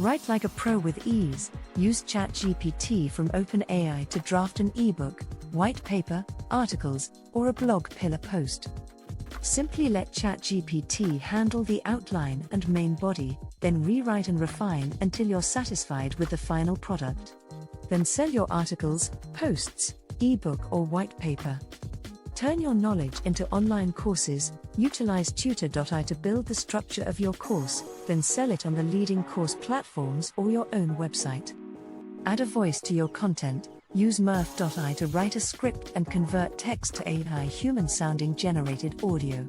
Write like a pro with ease. Use ChatGPT from OpenAI to draft an ebook, white paper, articles, or a blog pillar post. Simply let ChatGPT handle the outline and main body, then rewrite and refine until you're satisfied with the final product. Then sell your articles, posts, ebook, or white paper. Turn your knowledge into online courses. Utilize tutor.ai to build the structure of your course, then sell it on the leading course platforms or your own website. Add a voice to your content. Use Murph.ai to write a script and convert text to AI human-sounding generated audio.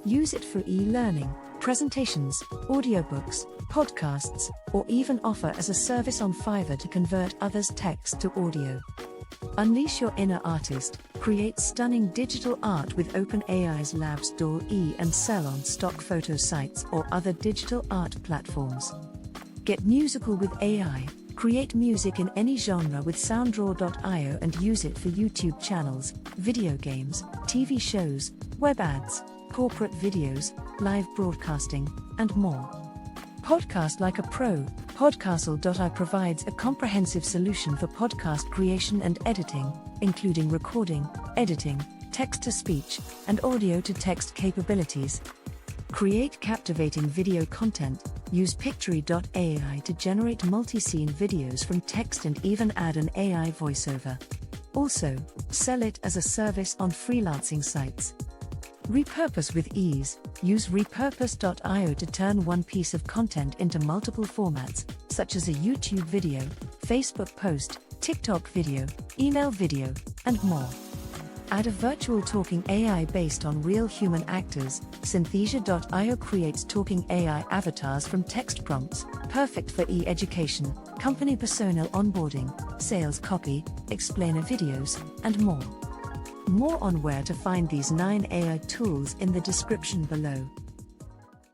Use it for e-learning, presentations, audiobooks, podcasts, or even offer as a service on Fiverr to convert others' text to audio. Unleash your inner artist. Create stunning digital art with OpenAI's Labs DALL-E and sell on stock photo sites or other digital art platforms. Get musical with AI. Create music in any genre with sounddraw.io and use it for YouTube channels, video games, TV shows, web ads, corporate videos, live broadcasting, and more. Podcast like a pro. Podcastle.ai provides a comprehensive solution for podcast creation and editing, including recording, editing, text-to-speech, and audio-to-text capabilities. Create captivating video content. Use Pictory.ai to generate multi-scene videos from text and even add an AI voiceover. Also, sell it as a service on freelancing sites. Repurpose with ease. Use repurpose.io to turn one piece of content into multiple formats, such as a YouTube video, Facebook post, TikTok video, email video, and more. Add a virtual talking AI based on real human actors. Synthesia.io creates talking AI avatars from text prompts, perfect for e-education, company personnel onboarding, sales copy, explainer videos, and more. More on where to find these 9 AI tools in the description below.